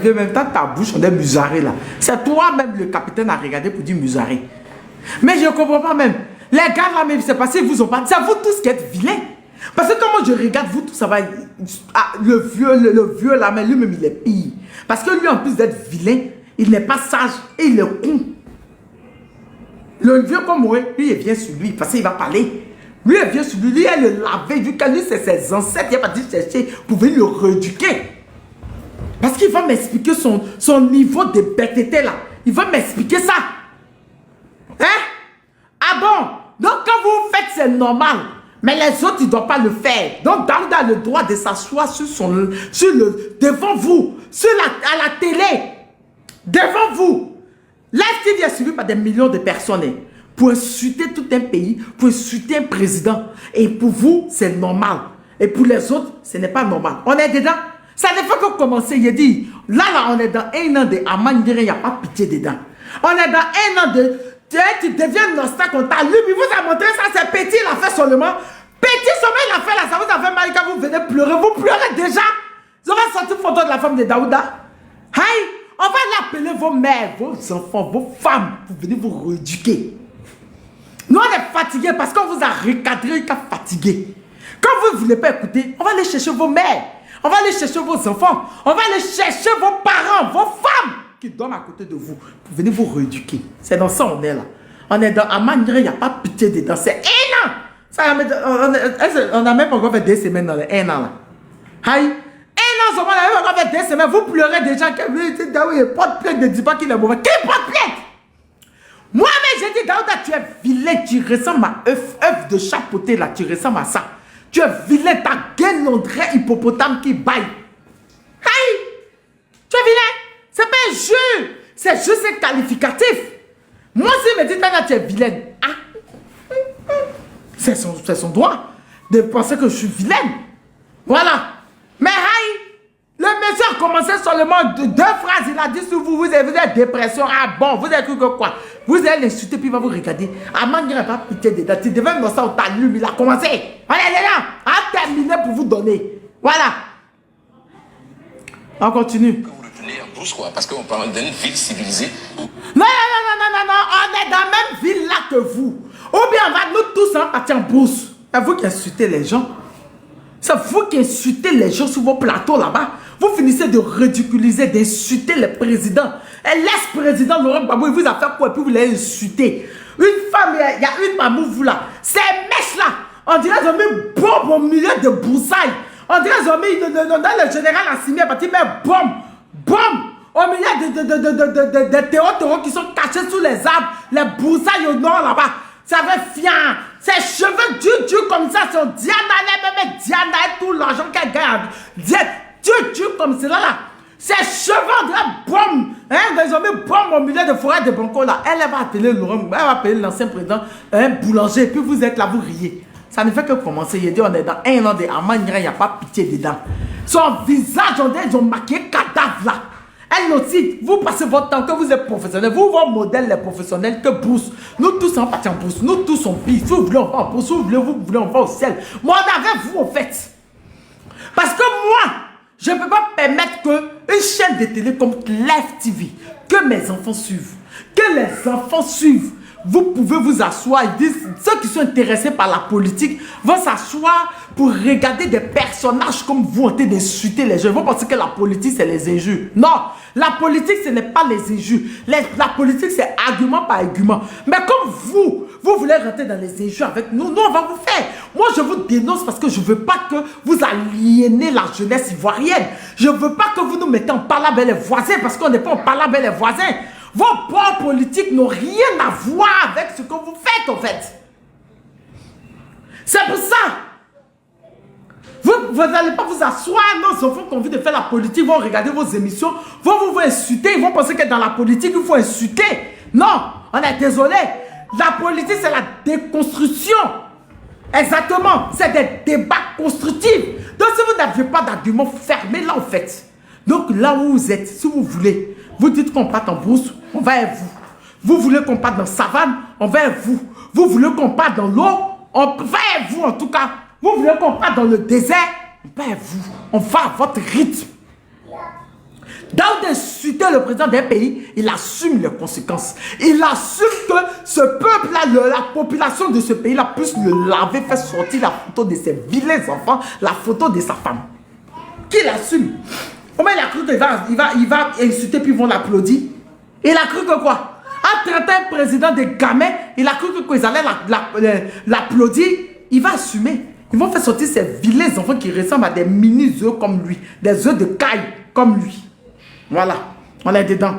En même temps, ta bouche, on est musaré là. C'est toi-même le capitaine à regarder pour dire musaré. Mais je ne comprends pas même. Les gars là, même, c'est passé, vous ont pas. C'est vous tous qui êtes vilains. Parce que comment je regarde vous tous, ça va. Ah, le vieux là, mais lui-même, il est pire. Parce que lui, en plus d'être vilain, il n'est pas sage et il est con. Le vieux comme moi, lui, il vient sur lui parce qu'il va parler. Lui, il vient sur lui, lui, il le laver. Vu que lui, c'est ses ancêtres, il va partir chercher pour venir le rééduquer. Parce qu'il va m'expliquer son niveau de bêteté là. Il va m'expliquer ça. Hein? Ah bon? Donc quand vous faites, c'est normal. Mais les autres, ils ne doivent pas le faire. Donc Daoud a le droit de s'asseoir devant vous, à la télé, devant vous. Live TV est suivi par des millions de personnes. Hein, pour insulter tout un pays, pour insulter un président. Et pour vous, c'est normal. Et pour les autres, ce n'est pas normal. On est dedans. Ça ne fait que commencer. Il dit, là, on est dans un an de Aman, il n'y a pas pitié dedans. On est dans un an de... Tu deviens nostalgique, on t'a lu, il vous a montré ça, c'est petit, il a fait seulement. Petit seulement, il a fait là, ça vous a fait mal quand vous venez pleurer. Vous pleurez déjà. Vous avez sorti une photo de la femme de Daouda. Aïe, on va l'appeler vos mères, vos enfants, vos femmes, pour venir vous rééduquer. Nous, on est fatigués parce qu'on vous a recadré, qu'on est fatigué. Quand vous ne voulez pas écouter, on va aller chercher vos mères. On va aller chercher vos enfants. On va aller chercher vos parents, vos femmes qui dorment à côté de vous pour venir vous rééduquer. C'est dans ça on est là. On est dans Aman, il n'y a pas pitié dedans. C'est un an. Ça, on a même pas encore fait 2 semaines dans les 1 an là. Aïe. 1 an seulement, on a même encore fait 2 semaines. Vous pleurez déjà. Il porte plainte, ne dit pas qu'il est mauvais. Qui porte plainte? Moi-même, j'ai dit, Daouda, tu es vilain. Tu ressembles à œuf de chapeauté là. Tu ressembles à ça. Tu es vilain, ta gueule, on dirait hippopotame qui baille. Aïe! Tu es vilain? C'est pas un jeu. C'est juste un qualificatif. Moi, si me dit, tu es vilaine. Ah! C'est son droit de penser que je suis vilaine. Voilà. Mais aïe! Le monsieur a commencé seulement 2 phrases. Il a dit sur vous, vous avez dépression. Ah bon, vous avez cru que quoi? Vous allez l'insulter, puis il va vous regarder. Aman n'ira pas pitié dedans. Tu devais me ça, on t'allume, il a commencé. On est là. On a terminé pour vous donner. Voilà. On continue. Quand vous retournez en Brousse, quoi, parce qu'on parle d'une ville civilisée. Non. On est dans la même ville là que vous. Ou bien on va nous tous partir en Brousse. C'est vous qui insultez les gens. C'est vous qui insultez les gens sur vos plateaux là-bas. Vous finissez de ridiculiser, d'insulter les présidents. Et l'ex-président Laurent Gbagbo, il vous a fait quoi? Et puis vous l'avez insulté. Une femme, il y a une maman, vous là. Ces mèches là, on dirait qu'ils ont mis une bombe au milieu de broussailles. On dirait qu'ils ont mis dans le général Assimi, il met bombe au milieu de théotoros qui sont cachés sous les arbres, les broussailles au nord là-bas. Ça fait fiant. Ses cheveux durs comme ça, son Diana, même Diana et tout l'argent qu'elle gagne. Dur comme cela là. Ses cheveux, on dirait bombe. Hein, ils ont mis bombe au milieu de forêt de Banco là. Elle va appeler Laurent, elle va appeler l'ancien président, un boulanger. Et puis vous êtes là, vous riez. Ça ne fait que commencer. Il dit, on est dans 1 an de Aman, il n'y a pas pitié dedans. Son visage, ils ont marqué cadavre là. Elle aussi, vous passez votre temps, que vous êtes professionnel, vous, vos modèles, les professionnels, que Brousse. Nous tous, on partit en Brousse. Nous tous, on pisse. Si vous voulez, on va en Brousse. Si vous voulez, on va au ciel. Moi, on avait vous, en fait. Parce que moi, je ne peux pas permettre qu'une chaîne de télé comme Live TV, que mes enfants suivent, que les enfants suivent. Vous pouvez vous asseoir. Ils disent, ceux qui sont intéressés par la politique vont s'asseoir pour regarder des personnages comme vous en train d'insulter les gens. Ils vont penser que la politique, c'est les injures. Non, la politique, ce n'est pas les injures. La politique, c'est argument par argument. Mais comme vous voulez rentrer dans les injures avec nous, nous, on va vous faire. Moi, je vous dénonce parce que je ne veux pas que vous aliénez la jeunesse ivoirienne. Je ne veux pas que vous nous mettez en palabre les voisins parce qu'on n'est pas en palabre les voisins. Vos poids politiques n'ont rien à voir avec ce que vous faites, en fait. C'est pour ça. Vous n'allez pas vous asseoir. Nos enfants qui ont envie de faire la politique vont regarder vos émissions, vont vous insulter. Ils vont penser que dans la politique, il faut insulter. Non, on est désolé. La politique, c'est la déconstruction. Exactement. C'est des débats constructifs. Donc, si vous n'avez pas d'argument, fermez-la, en fait. Donc, là où vous êtes, si vous voulez, vous dites qu'on parte en Brousse, on va avec vous. Vous voulez qu'on parte dans la savane, on va avec vous. Vous voulez qu'on parte dans l'eau, on va avec vous en tout cas. Vous voulez qu'on parte dans le désert, on va avec vous. On va à votre rythme. Daoud insulter le président d'un pays, il assume les conséquences. Il assume que ce peuple-là, la population de ce pays-là puisse le laver, faire sortir la photo de ses vilains enfants, la photo de sa femme. Qu'il assume. Comment il a cru qu'il va insulter puis ils vont l'applaudir? Il a cru que quoi? À traiter un président de gamin, il a cru qu'ils allaient l'applaudir. Il va assumer. Ils vont faire sortir ces vilains enfants qui ressemblent à des mini-œufs comme lui. Des œufs de caille comme lui. Voilà. On est dedans.